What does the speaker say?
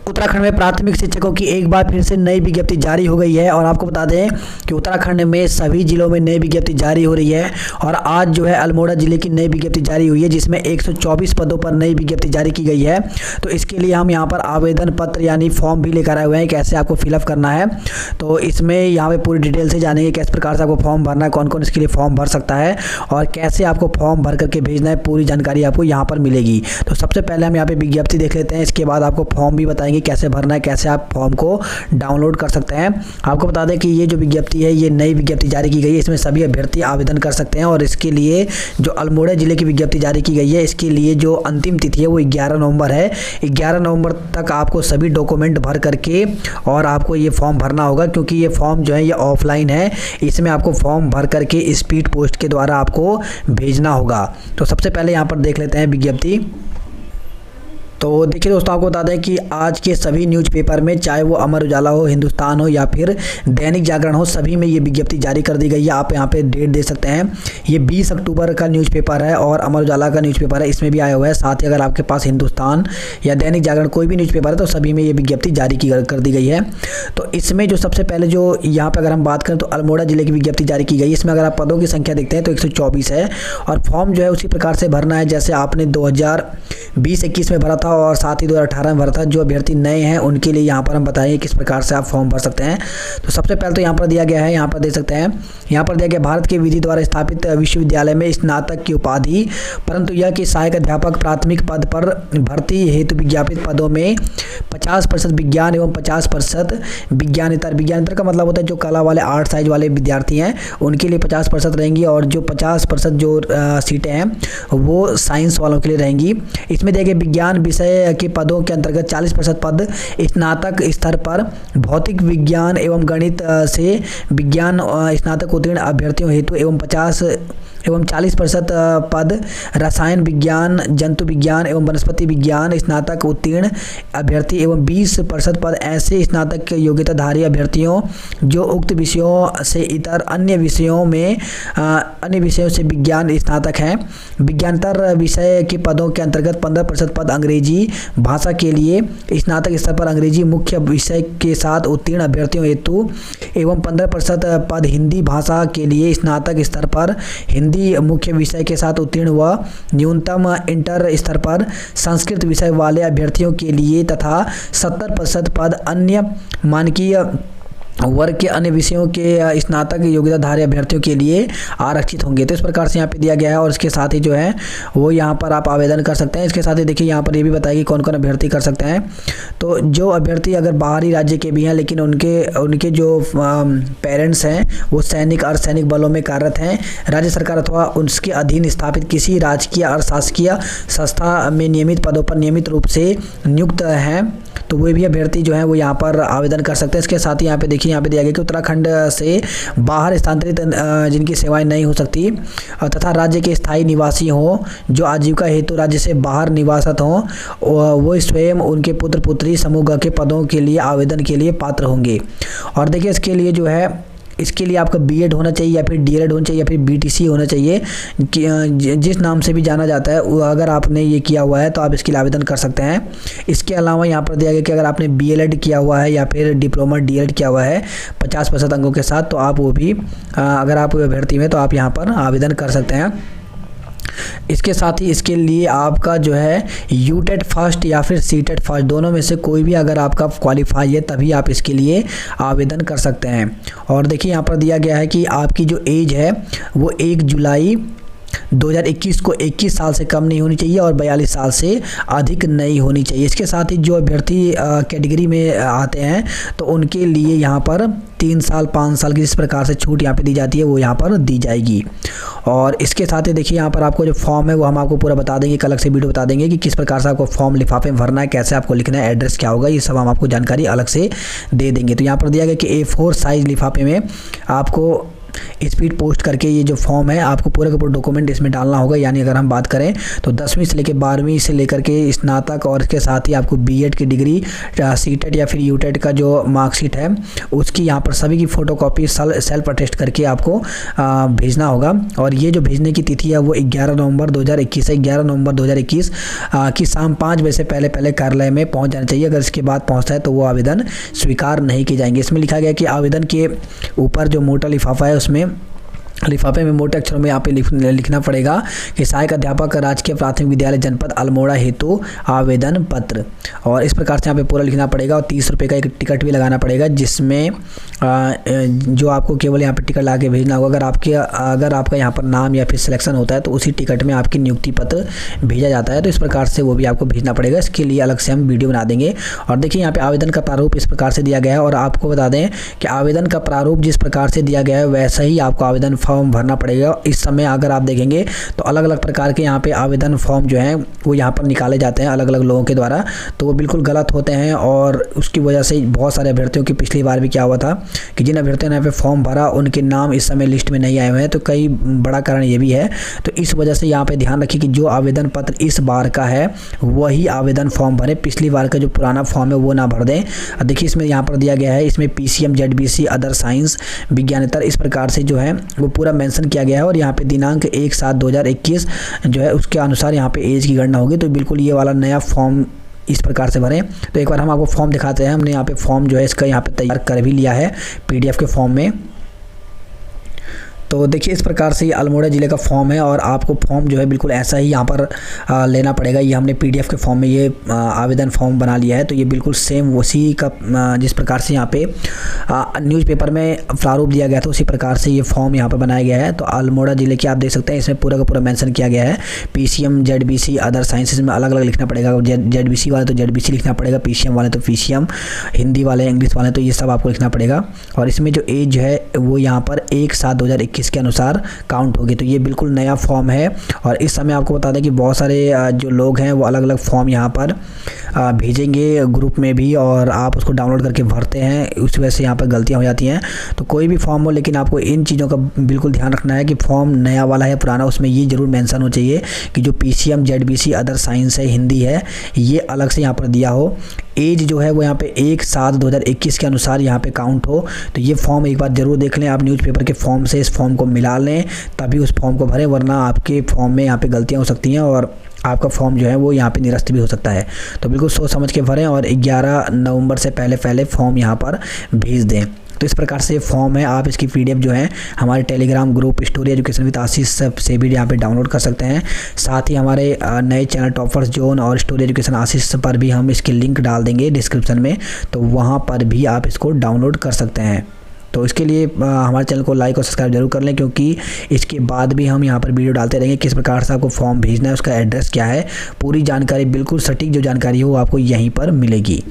उत्तराखंड में प्राथमिक शिक्षकों की एक बार फिर से नई विज्ञप्ति जारी हो गई है और आपको बता दें कि उत्तराखंड में सभी जिलों में नई विज्ञप्ति जारी हो रही है। और आज जो है अल्मोड़ा जिले की नई विज्ञप्ति जारी हुई है जिसमें 124 पदों पर नई विज्ञप्ति जारी की गई है। तो इसके लिए हम यहाँ पर आवेदन पत्र यानी फॉर्म भी लेकर आए हुए हैं, कैसे आपको फिलअप करना है। तो इसमें यहाँ पे पूरी डिटेल से जानेंगे किस प्रकार से आपको फॉर्म भरना है, कौन कौन इसके लिए फॉर्म भर सकता है और कैसे आपको फॉर्म भर करके भेजना है, पूरी जानकारी आपको यहाँ पर मिलेगी। तो सबसे पहले हम यहाँ पे विज्ञप्ति देख लेते हैं, इसके बाद आपको फॉर्म भी बताएंगे कैसे भरना है, कैसे आप फॉर्म को डाउनलोड कर सकते हैं। आपको बता दें कि ये जो विज्ञप्ति है ये नई विज्ञप्ति जारी की गई है, इसमें सभी अभ्यर्थी आवेदन कर सकते हैं। और इसके लिए जो अल्मोड़ा जिले की विज्ञप्ति जारी की गई है इसके लिए जो अंतिम तिथि है वो 11 नवंबर है। 11 नवंबर तक आपको सभी डॉक्यूमेंट भर करके और आपको ये फॉर्म भरना होगा, क्योंकि ये फॉर्म जो है ये ऑफलाइन है। इसमें आपको फॉर्म भर करके स्पीड पोस्ट के द्वारा आपको भेजना होगा। तो सबसे पहले यहाँ पर देख लेते हैं विज्ञप्ति। तो देखिए दोस्तों, आपको बता दें कि आज के सभी न्यूज़पेपर में, चाहे वो अमर उजाला हो, हिंदुस्तान हो या फिर दैनिक जागरण हो, सभी में ये विज्ञप्ति जारी कर दी गई है। आप यहाँ पे डेट देख सकते हैं, ये 20 अक्टूबर का न्यूज़पेपर है और अमर उजाला का न्यूज़पेपर है, इसमें भी आया हुआ है। साथ ही अगर आपके पास हिंदुस्तान या दैनिक जागरण कोई भी न्यूज़पेपर है तो सभी में ये विज्ञप्ति जारी कर दी गई है। तो इसमें जो सबसे पहले जो यहाँ पर अगर हम बात करें तो अल्मोड़ा जिले की विज्ञप्ति जारी की गई है। इसमें अगर आप पदों की संख्या देखते हैं तो 124 है और फॉर्म जो है उसी प्रकार से भरना है जैसे आपने 2020-21 में भरा था और साथ ही 2018 में भरा था। जो अभ्यर्थी नए हैं उनके लिए यहाँ पर हम बताएंगे किस प्रकार से आप फॉर्म भर सकते हैं। तो सबसे पहले तो यहाँ पर दिया गया है, यहाँ पर देख सकते हैं, यहाँ पर दिया गया भारत के विधि द्वारा स्थापित विश्वविद्यालय में स्नातक की उपाधि, परंतु यह कि सहायक अध्यापक प्राथमिक पद पर भर्ती हेतु विज्ञापित पदों में 50% विज्ञान एवं 50% विज्ञानेतर। विज्ञानेतर का मतलब होता है जो कला वाले, आर्ट साइज वाले विद्यार्थी हैं उनके लिए 50% रहेंगी और जो 50% जो सीटें हैं वो साइंस वालों के लिए रहेंगी। इसमें दिया गया विज्ञान विषय के पदों के अंतर्गत 40% पद स्नातक स्तर पर भौतिक विज्ञान एवं गणित से विज्ञान स्नातक उत्तीर्ण अभ्यर्थियों हेतु एवं 40% पद रसायन विज्ञान, जंतु विज्ञान एवं वनस्पति विज्ञान स्नातक उत्तीर्ण अभ्यर्थी एवं 20% पद ऐसे स्नातक योग्यताधारी अभ्यर्थियों जो उक्त विषयों से इतर अन्य विषयों से विज्ञान स्नातक हैं। विज्ञानेतर विषय के पदों के अंतर्गत 15% पद अंग्रेजी भाषा के लिए स्नातक स्तर पर अंग्रेजी मुख्य विषय के साथ उत्तीर्ण अभ्यर्थियों हेतु एवं 15% पद हिंदी भाषा के लिए स्नातक स्तर पर हिंदी मुख्य विषय के साथ उत्तीर्ण व न्यूनतम इंटर स्तर पर संस्कृत विषय वाले अभ्यर्थियों के लिए तथा 70% पद अन्य मानकीय वर्ग के अन्य विषयों के स्नातक योग्यताधारी अभ्यर्थियों के लिए आरक्षित होंगे। तो इस प्रकार से यहाँ पे दिया गया है और इसके साथ ही जो है वो यहाँ पर आप आवेदन कर सकते हैं। इसके साथ ही देखिए यहाँ पर ये भी बताया कि कौन कौन अभ्यर्थी कर सकते हैं। तो जो अभ्यर्थी अगर बाहरी राज्य के भी हैं लेकिन उनके जो पेरेंट्स हैं वो सैनिक अर्धसैनिक बलों में कार्यरत हैं, राज्य सरकार अथवा उसके अधीन स्थापित किसी राजकीय और शासकीय संस्था में नियमित पदों पर नियमित रूप से नियुक्त हैं, तो वे भी अभ्यर्थी जो है वो यहाँ पर आवेदन कर सकते हैं। इसके साथ ही यहाँ पे देखिए, यहाँ पे दिया गया कि उत्तराखंड से बाहर स्थानांतरित जिनकी सेवाएं नहीं हो सकती तथा राज्य के स्थायी निवासी हों जो आजीविका हेतु राज्य से बाहर निवासरत हों, वो स्वयं उनके पुत्र पुत्री समूह के पदों के लिए आवेदन के लिए पात्र होंगे। और देखिए इसके लिए जो है, इसके लिए आपका बीएड होना चाहिए या फिर डीएलएड होना चाहिए या फिर बीटीसी होना चाहिए, जिस नाम से भी जाना जाता है। अगर आपने ये किया हुआ है तो आप इसके लिए आवेदन कर सकते हैं। इसके अलावा यहाँ पर दिया गया कि अगर आपने बीएलएड किया हुआ है या फिर डिप्लोमा डीएलएड किया हुआ है 50% अंकों के साथ, तो आप वो भी अगर आप अभ्यर्थी में तो आप यहाँ पर आवेदन कर सकते हैं। इसके साथ ही इसके लिए आपका जो है यूटेट फर्स्ट या फिर सीटेट फर्स्ट दोनों में से कोई भी अगर आपका क्वालिफाई है तभी आप इसके लिए आवेदन कर सकते हैं। और देखिए यहाँ पर दिया गया है कि आपकी जो एज है वो 1 जुलाई 2021 को 21 साल से कम नहीं होनी चाहिए और 42 साल से अधिक नहीं होनी चाहिए। इसके साथ ही जो अभ्यर्थी कैटेगरी में आते हैं तो उनके लिए यहाँ पर 3 साल 5 साल की जिस प्रकार से छूट यहाँ पे दी जाती है वो यहाँ पर दी जाएगी। और इसके साथ ही देखिए यहाँ पर आपको जो फॉर्म है वो हम आपको पूरा बता देंगे, एक अलग से वीडियो बता देंगे कि किस प्रकार से आपको फॉर्म लिफाफे में भरना है, कैसे आपको लिखना है, एड्रेस क्या होगा, ये सब हम आपको जानकारी अलग से दे देंगे। तो यहाँ पर दिया गया कि A4 साइज लिफाफे में आपको स्पीड पोस्ट करके ये जो फॉर्म है आपको पूरा का पूरा डॉक्यूमेंट इसमें डालना होगा। यानी अगर हम बात करें तो 10वीं से लेकर 12वीं से लेकर के स्नातक और इसके साथ ही आपको बीएड की डिग्री, सीटेट या फिर यूटेट का जो मार्कशीट है उसकी यहाँ पर सभी की फ़ोटोकॉपी सेल्फ अटेस्ट करके आपको भेजना होगा। और ये जो भेजने की तिथि है वो 11 नवंबर 2021 है। 11 नवंबर 2021 की शाम 5 बजे से पहले कार्यालय में पहुंच जाना चाहिए। अगर इसके बाद पहुंचता है तो वो आवेदन स्वीकार नहीं किए जाएंगे। इसमें लिखा गया कि आवेदन के ऊपर जो मोटा लिफाफा है उसमें लिफाफे में मोटे अक्षरों में यहाँ पे लिखना पड़ेगा कि सहायक अध्यापक राजकीय प्राथमिक विद्यालय जनपद अल्मोड़ा हेतु आवेदन पत्र, और इस प्रकार से यहाँ पे पूरा लिखना पड़ेगा। और 30 रुपये का एक टिकट भी लगाना पड़ेगा जिसमें जो आपको केवल यहाँ पे टिकट ला के भेजना होगा। अगर आपका यहाँ पर नाम या फिर सिलेक्शन होता है तो उसी टिकट में आपकी नियुक्ति पत्र भेजा जाता है। तो इस प्रकार से वो भी आपको भेजना पड़ेगा। इसके लिए अलग से हम वीडियो बना देंगे। और देखिए यहाँ पे आवेदन का प्रारूप इस प्रकार से दिया गया है। और आपको बता दें कि आवेदन का प्रारूप जिस प्रकार से दिया गया है वैसा ही आपको आवेदन फॉर्म भरना पड़ेगा। इस समय अगर आप देखेंगे तो अलग अलग प्रकार के यहाँ पे आवेदन फॉर्म जो हैं वो यहाँ पर निकाले जाते हैं अलग अलग लोगों के द्वारा, तो वो बिल्कुल गलत होते हैं। और उसकी वजह से बहुत सारे अभ्यर्थियों की पिछली बार भी क्या हुआ था कि जिन अभ्यर्थियों ने यहाँ पे फॉर्म भरा उनके नाम इस समय लिस्ट में नहीं आए हुए हैं। तो कई बड़ा कारण ये भी है। तो इस वजह से यहाँ पे ध्यान रखिए कि जो आवेदन पत्र इस बार का है वही आवेदन फॉर्म भरें। पिछली बार का जो पुराना फॉर्म है वो ना भर दें। देखिए इसमें यहाँ पर दिया गया है, इसमें PCM ZBC अदर साइंस विज्ञानेतर इस प्रकार से जो है वो पूरा मेंशन किया गया है। और यहाँ पे दिनांक 1/7/2021 जो है उसके अनुसार यहाँ पे एज की गणना होगी। तो बिल्कुल ये वाला नया फॉर्म इस प्रकार से भरें। तो एक बार हम आपको फॉर्म दिखाते हैं। हमने यहाँ पे फॉर्म जो है इसका यहाँ पे तैयार कर भी लिया है PDF के फॉर्म में। तो देखिए इस प्रकार से ये अल्मोड़ा ज़िले का फॉर्म है और आपको फॉर्म जो है बिल्कुल ऐसा ही यहाँ पर लेना पड़ेगा। ये हमने PDF के फॉर्म में ये आवेदन फॉर्म बना लिया है। तो ये बिल्कुल सेम उसी का जिस प्रकार से यहाँ पे न्यूज़पेपर में प्रारूप दिया गया था उसी प्रकार से ये फॉर्म यहाँ पर बनाया गया है। तो अल्मोड़ा ज़िले की आप देख सकते हैं इसमें पूरा का पूरा मेंशन किया गया है। PCM ZBC अदर साइंसेज में अलग अलग लिखना पड़ेगा। ZBC वाले तो ZBC लिखना पड़ेगा, PCM वाले तो PCM, हिंदी वाले इंग्लिश वाले तो ये सब आपको लिखना पड़ेगा। और इसमें जो एज है वो यहाँ पर 1/7/2021 के अनुसार काउंट होगी। तो ये बिल्कुल नया फॉर्म है। और इस समय आपको बता दें कि बहुत सारे जो लोग हैं वो अलग अलग फॉर्म यहाँ पर भेजेंगे ग्रुप में भी, और आप उसको डाउनलोड करके भरते हैं, उस वजह से यहाँ पर गलतियाँ हो जाती हैं। तो कोई भी फॉर्म हो लेकिन आपको इन चीज़ों का बिल्कुल ध्यान रखना है कि फॉर्म नया वाला है पुराना, उसमें ये जरूर मेंशन हो चाहिए कि जो PCM ZBC अदर साइंस है हिंदी है ये अलग से यहाँ पर दिया हो। एज जो है वो यहाँ पे 1/7/2021 के अनुसार यहाँ पे काउंट हो। तो ये फॉर्म एक बार ज़रूर देख लें आप न्यूज़पेपर के फॉर्म से, इस फॉर्म को मिला लें तभी उस फॉर्म को भरें, वरना आपके फॉर्म में यहाँ पे गलतियाँ हो सकती हैं और आपका फॉर्म जो है वो यहाँ पे निरस्त भी हो सकता है। तो बिल्कुल सोच समझ के भरें और 11 नवंबर से पहले फॉर्म यहाँ पर भेज दें। तो इस प्रकार से फॉर्म है। आप इसकी PDF जो है हमारे Telegram group story education with Ashish से भी यहाँ पे डाउनलोड कर सकते हैं। साथ ही हमारे नए चैनल टॉपर्स जोन और स्टोरी एजुकेशन आशीष पर भी हम इसकी लिंक डाल देंगे डिस्क्रिप्शन में, तो वहाँ पर भी आप इसको डाउनलोड कर सकते हैं। तो इसके लिए हमारे चैनल को लाइक और सब्सक्राइब जरूर कर लें, क्योंकि इसके बाद भी हम यहाँ पर वीडियो डालते रहेंगे किस प्रकार से आपको फॉर्म भेजना है, उसका एड्रेस क्या है, पूरी जानकारी बिल्कुल सटीक जो जानकारी हो वो आपको यहीं पर मिलेगी।